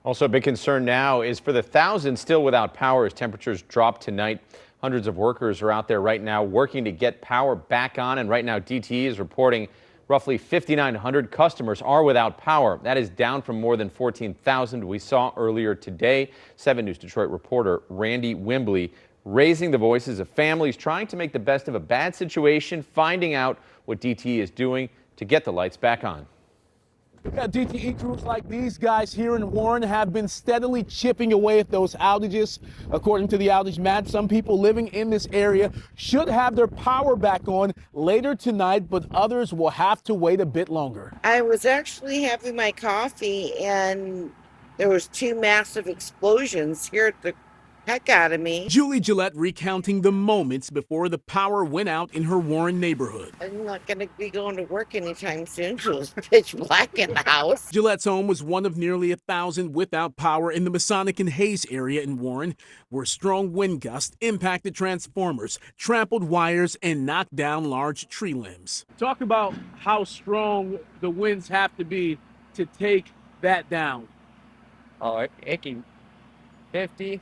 Also, a big concern now is for the thousands still without power as temperatures drop tonight. Hundreds of workers are out there right now working to get power back on. And right now, DTE is reporting roughly 5,900 customers are without power. That is down from more than 14,000 we saw earlier today. 7 News Detroit reporter Randy Wimbley raising the voices of families trying to make the best of a bad situation, finding out what DTE is doing to get the lights back on. Yeah, DTE crews like these guys here in Warren have been steadily chipping away at those outages. According to the outage map, some people living in this area should have their power back on later tonight, but others will have to wait a bit longer. I was actually having my coffee and there was 2 massive explosions, scared the heck out of me. Julie Gillette recounting the moments before the power went out in her Warren neighborhood. I'm not going to be going to work anytime soon, so it's pitch black in the house. Gillette's home was one of nearly 1,000 without power in the Masonic and Hayes area in Warren, where strong wind gusts impacted transformers, trampled wires, and knocked down large tree limbs. Talk about how strong the winds have to be to take that down. Oh, it can 50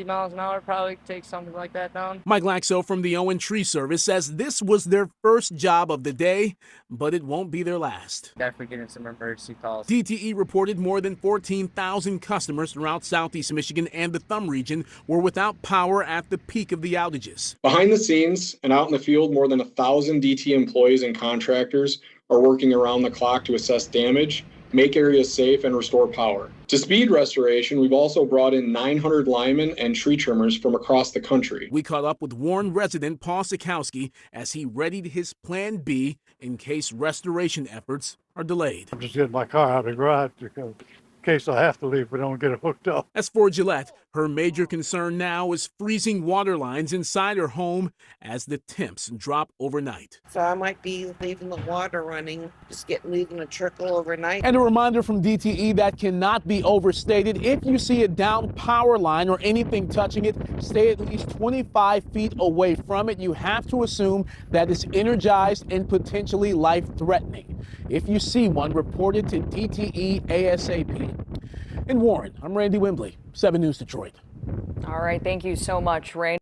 miles an hour probably take something like that down. Mike Laxo from the Owen Tree Service says this was their first job of the day, but it won't be their last. Definitely getting some emergency calls. DTE reported more than 14,000 customers throughout southeast Michigan and the Thumb region were without power at the peak of the outages. Behind the scenes and out in the field, more than 1,000 DTE employees and contractors are working around the clock to assess damage, make areas safe, and restore power. To speed restoration, we've also brought in 900 linemen and tree trimmers from across the country. We caught up with Warren resident Paul Sikowski as he readied his plan B in case restoration efforts are delayed. I'm just getting my car out of the garage because in case I have to leave, we don't get it hooked up. As for Gillette, her major concern now is freezing water lines inside her home as the temps drop overnight. So I might be leaving the water running, just leaving a trickle overnight. And a reminder from DTE that cannot be overstated. If you see a downed power line or anything touching it, stay at least 25 feet away from it. You have to assume that it's energized and potentially life-threatening. If you see one, report it to DTE ASAP. In Warren, I'm Randy Wimbley, 7 News Detroit. All right, thank you so much, Randy.